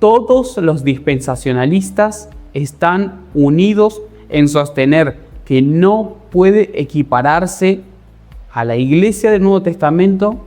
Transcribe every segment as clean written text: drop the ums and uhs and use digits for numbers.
Todos los dispensacionalistas están unidos en sostener que no puede equipararse a la iglesia del Nuevo Testamento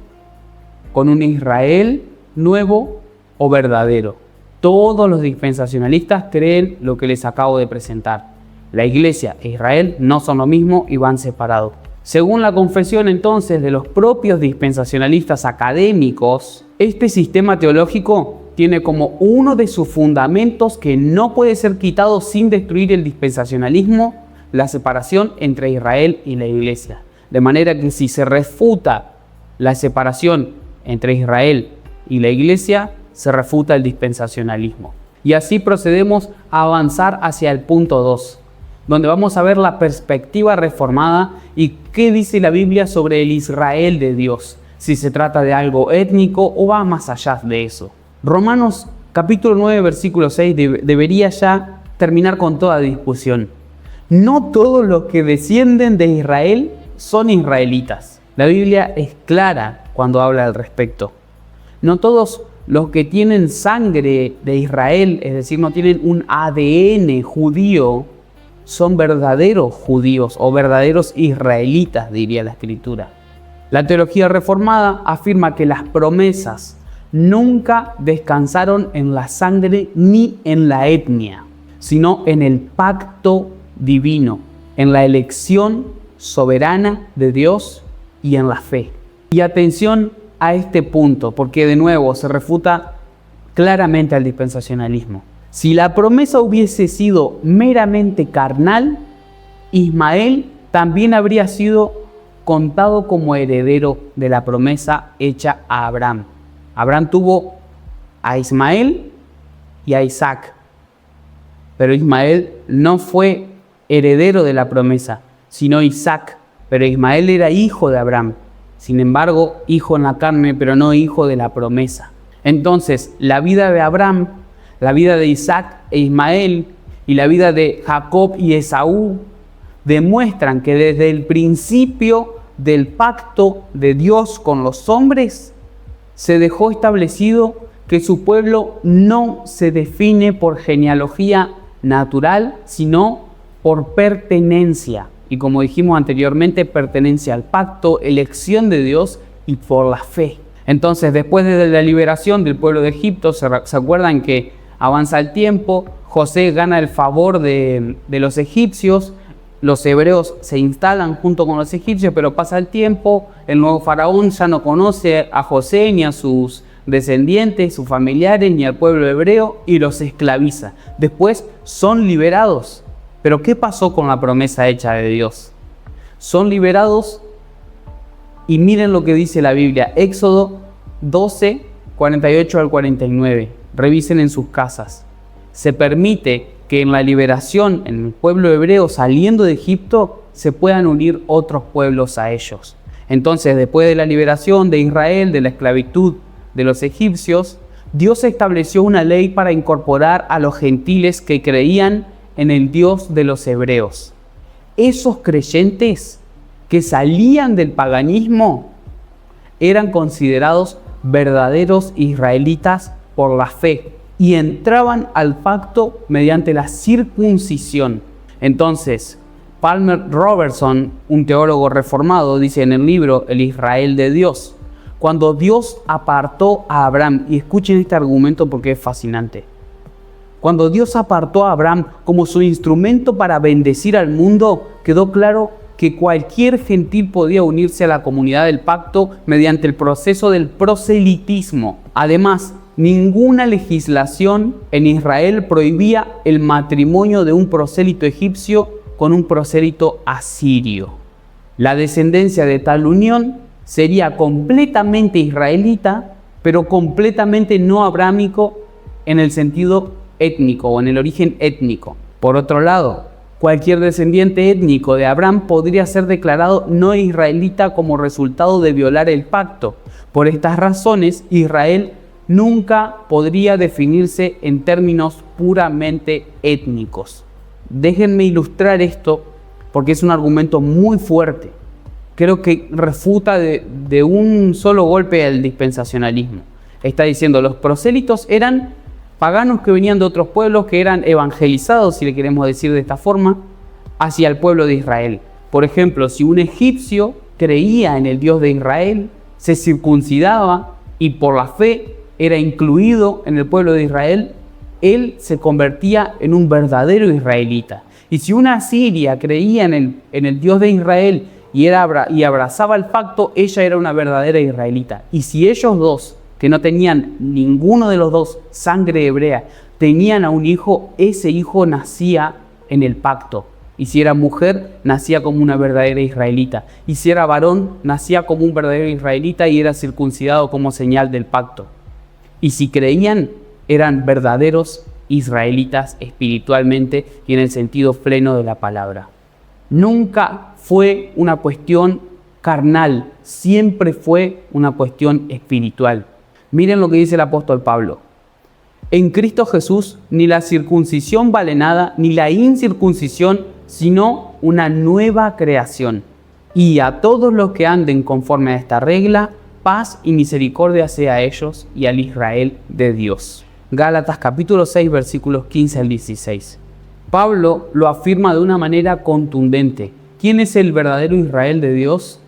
con un Israel nuevo o verdadero. Todos los dispensacionalistas creen lo que les acabo de presentar. La iglesia e Israel no son lo mismo y van separados. Según la confesión entonces de los propios dispensacionalistas académicos, este sistema teológico tiene como uno de sus fundamentos que no puede ser quitado sin destruir el dispensacionalismo, la separación entre Israel y la iglesia. De manera que si se refuta la separación entre Israel y la iglesia, se refuta el dispensacionalismo. Y así procedemos a avanzar hacia el punto 2, donde vamos a ver la perspectiva reformada y qué dice la Biblia sobre el Israel de Dios, si se trata de algo étnico o va más allá de eso. Romanos capítulo 9, versículo 6 debería ya terminar con toda discusión. No todos los que descienden de Israel son israelitas. La Biblia es clara cuando habla al respecto. No todos los que tienen sangre de Israel, es decir, no tienen un ADN judío, son verdaderos judíos o verdaderos israelitas, diría la Escritura. La teología reformada afirma que las promesas nunca descansaron en la sangre ni en la etnia, sino en el pacto divino, en la elección soberana de Dios y en la fe. Y atención a este punto, porque de nuevo se refuta claramente al dispensacionalismo. Si la promesa hubiese sido meramente carnal, Ismael también habría sido contado como heredero de la promesa hecha a Abraham. Abraham tuvo a Ismael y a Isaac, pero Ismael no fue heredero de la promesa, sino Isaac, pero Ismael era hijo de Abraham, sin embargo, hijo en la carne, pero no hijo de la promesa. Entonces, la vida de Abraham, la vida de Isaac e Ismael y la vida de Jacob y Esaú demuestran que desde el principio del pacto de Dios con los hombres, se dejó establecido que su pueblo no se define por genealogía natural, sino por pertenencia. Y como dijimos anteriormente, pertenencia al pacto, elección de Dios y por la fe. Entonces, después de la liberación del pueblo de Egipto, ¿se acuerdan que avanza el tiempo? José gana el favor de los egipcios. Los hebreos se instalan junto con los egipcios, pero pasa el tiempo, el nuevo faraón ya no conoce a José ni a sus descendientes, sus familiares, ni al pueblo hebreo y los esclaviza. Después son liberados. Pero ¿qué pasó con la promesa hecha de Dios? Son liberados y miren lo que dice la Biblia. Éxodo 12, 48 al 49. Revisen en sus casas. Se permite que en la liberación, en el pueblo hebreo saliendo de Egipto, se puedan unir otros pueblos a ellos. Entonces, después de la liberación de Israel, de la esclavitud de los egipcios, Dios estableció una ley para incorporar a los gentiles que creían en el Dios de los hebreos. Esos creyentes que salían del paganismo eran considerados verdaderos israelitas por la fe y entraban al pacto mediante la circuncisión. Entonces, Palmer Robertson, un teólogo reformado, dice en el libro El Israel de Dios, cuando Dios apartó a Abraham, y escuchen este argumento porque es fascinante, cuando Dios apartó a Abraham como su instrumento para bendecir al mundo, quedó claro que cualquier gentil podía unirse a la comunidad del pacto mediante el proceso del proselitismo. Además, ninguna legislación en Israel prohibía el matrimonio de un prosélito egipcio con un prosélito asirio. La descendencia de tal unión sería completamente israelita, pero completamente no abrámico en el sentido étnico o en el origen étnico. Por otro lado, cualquier descendiente étnico de Abraham podría ser declarado no israelita como resultado de violar el pacto. Por estas razones, Israel nunca podría definirse en términos puramente étnicos. Déjenme ilustrar esto porque es un argumento muy fuerte. Creo que refuta de un solo golpe el dispensacionalismo. Está diciendo, los prosélitos eran paganos que venían de otros pueblos, que eran evangelizados, si le queremos decir de esta forma, hacia el pueblo de Israel. Por ejemplo, si un egipcio creía en el Dios de Israel, se circuncidaba y por la fe era incluido en el pueblo de Israel, él se convertía en un verdadero israelita. Y si una asiria creía en el Dios de Israel y abrazaba el pacto, ella era una verdadera israelita. Y si ellos dos, que no tenían ninguno de los dos sangre hebrea, tenían a un hijo, ese hijo nacía en el pacto. Y si era mujer, nacía como una verdadera israelita. Y si era varón, nacía como un verdadero israelita y era circuncidado como señal del pacto. Y si creían, eran verdaderos israelitas espiritualmente y en el sentido pleno de la palabra. Nunca fue una cuestión carnal, siempre fue una cuestión espiritual. Miren lo que dice el apóstol Pablo. En Cristo Jesús ni la circuncisión vale nada, ni la incircuncisión, sino una nueva creación. Y a todos los que anden conforme a esta regla, paz y misericordia sea a ellos y al Israel de Dios. Gálatas capítulo 6, versículos 15 al 16. Pablo lo afirma de una manera contundente. ¿Quién es el verdadero Israel de Dios?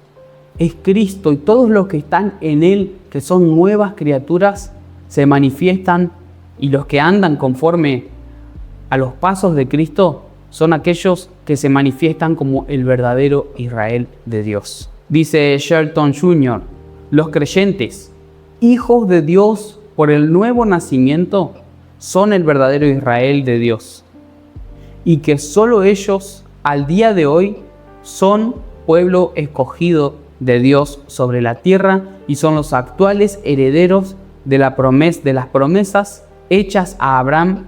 Es Cristo, y todos los que están en Él, que son nuevas criaturas, se manifiestan, y los que andan conforme a los pasos de Cristo son aquellos que se manifiestan como el verdadero Israel de Dios. Dice Shelton Jr., los creyentes, hijos de Dios por el nuevo nacimiento, son el verdadero Israel de Dios. Y que solo ellos, al día de hoy, son pueblo escogido de Dios sobre la tierra y son los actuales herederos de las promesas hechas a Abraham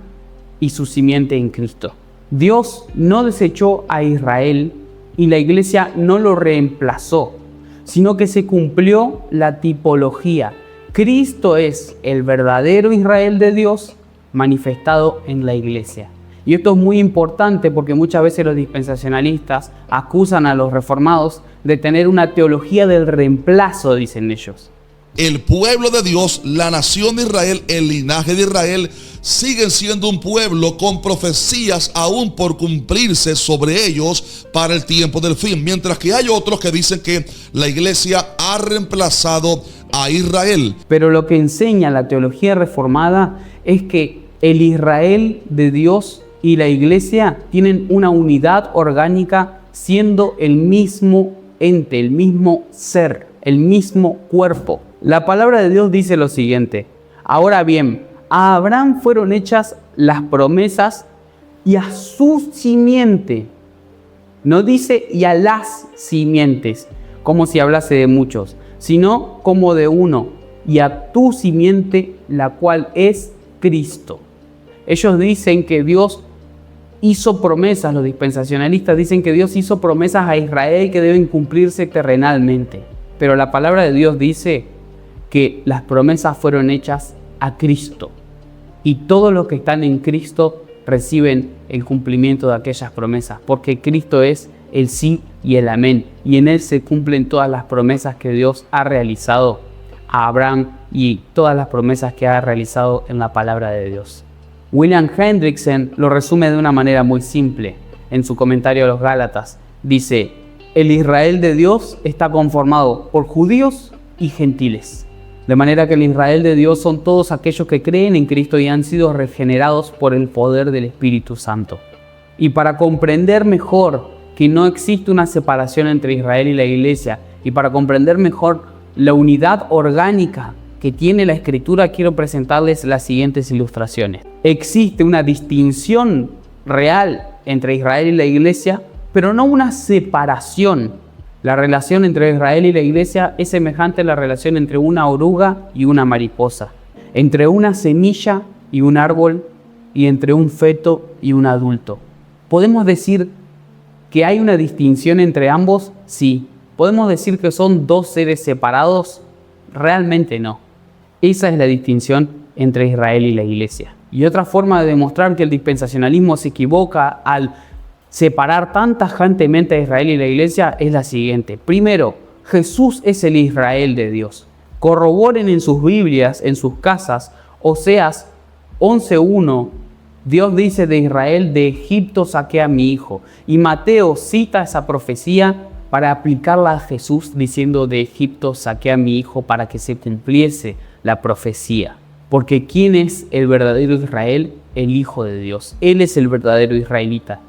y su simiente en Cristo. Dios no desechó a Israel y la iglesia no lo reemplazó, sino que se cumplió la tipología. Cristo es el verdadero Israel de Dios manifestado en la iglesia. Y esto es muy importante porque muchas veces los dispensacionalistas acusan a los reformados de tener una teología del reemplazo, dicen ellos. El pueblo de Dios, la nación de Israel, el linaje de Israel, siguen siendo un pueblo con profecías aún por cumplirse sobre ellos para el tiempo del fin. Mientras que hay otros que dicen que la iglesia ha reemplazado a Israel. Pero lo que enseña la teología reformada es que el Israel de Dios y la iglesia tienen una unidad orgánica, siendo el mismo ente, el mismo ser, el mismo cuerpo. La palabra de Dios dice lo siguiente: ahora bien, a Abraham fueron hechas las promesas y a su simiente. No dice y a las simientes, como si hablase de muchos, sino como de uno, y a tu simiente, la cual es Cristo. Ellos dicen que Dios hizo promesas, los dispensacionalistas dicen que Dios hizo promesas a Israel que deben cumplirse terrenalmente. Pero la palabra de Dios dice que las promesas fueron hechas a Cristo. Y todos los que están en Cristo reciben el cumplimiento de aquellas promesas, porque Cristo es el sí y el amén. Y en Él se cumplen todas las promesas que Dios ha realizado a Abraham y todas las promesas que ha realizado en la palabra de Dios. William Hendrickson lo resume de una manera muy simple en su comentario a los Gálatas. Dice: el Israel de Dios está conformado por judíos y gentiles. De manera que el Israel de Dios son todos aquellos que creen en Cristo y han sido regenerados por el poder del Espíritu Santo. Y para comprender mejor que no existe una separación entre Israel y la iglesia, y para comprender mejor la unidad orgánica que tiene la Escritura, quiero presentarles las siguientes ilustraciones. Existe una distinción real entre Israel y la iglesia, pero no una separación. La relación entre Israel y la iglesia es semejante a la relación entre una oruga y una mariposa, entre una semilla y un árbol, y entre un feto y un adulto. ¿Podemos decir que hay una distinción entre ambos? Sí. ¿Podemos decir que son dos seres separados? Realmente no. Esa es la distinción entre Israel y la iglesia. Y otra forma de demostrar que el dispensacionalismo se equivoca al separar tan tajantemente a Israel y la iglesia es la siguiente. Primero, Jesús es el Israel de Dios. Corroboren en sus Biblias, en sus casas, Oseas 11:1, Dios dice de Israel: de Egipto saqué a mi hijo. Y Mateo cita esa profecía para aplicarla a Jesús, diciendo: de Egipto saqué a mi hijo, para que se cumpliese la profecía. Porque ¿quién es el verdadero Israel? El Hijo de Dios. Él es el verdadero israelita.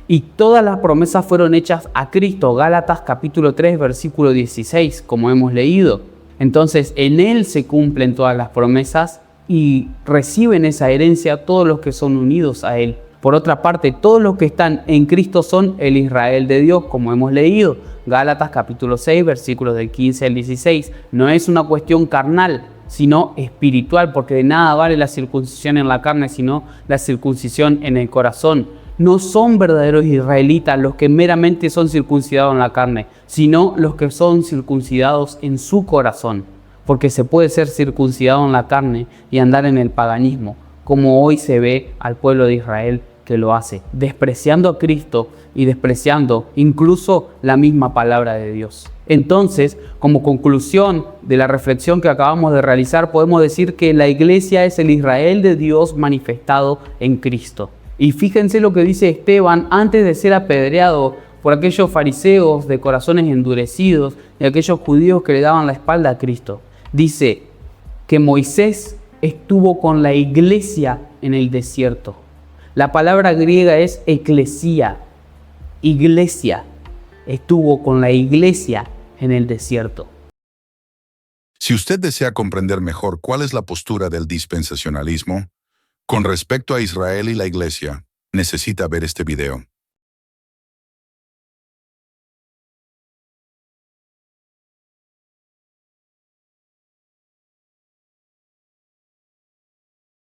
Y todas las promesas fueron hechas a Cristo. Gálatas capítulo 3, versículo 16, como hemos leído. Entonces, en Él se cumplen todas las promesas y reciben esa herencia todos los que son unidos a Él. Por otra parte, todos los que están en Cristo son el Israel de Dios, como hemos leído. Gálatas capítulo 6, versículos del 15 al 16. No es una cuestión carnal, sino espiritual, porque de nada vale la circuncisión en la carne, sino la circuncisión en el corazón. No son verdaderos israelitas los que meramente son circuncidados en la carne, sino los que son circuncidados en su corazón. Porque se puede ser circuncidado en la carne y andar en el paganismo, como hoy se ve al pueblo de Israel que lo hace, despreciando a Cristo y despreciando incluso la misma palabra de Dios. Entonces, como conclusión de la reflexión que acabamos de realizar, podemos decir que la iglesia es el Israel de Dios manifestado en Cristo. Y fíjense lo que dice Esteban antes de ser apedreado por aquellos fariseos de corazones endurecidos y aquellos judíos que le daban la espalda a Cristo. Dice que Moisés estuvo con la iglesia en el desierto. La palabra griega es eclesía, iglesia. Estuvo con la iglesia en el desierto. Si usted desea comprender mejor cuál es la postura del dispensacionalismo con respecto a Israel y la iglesia, necesita ver este video.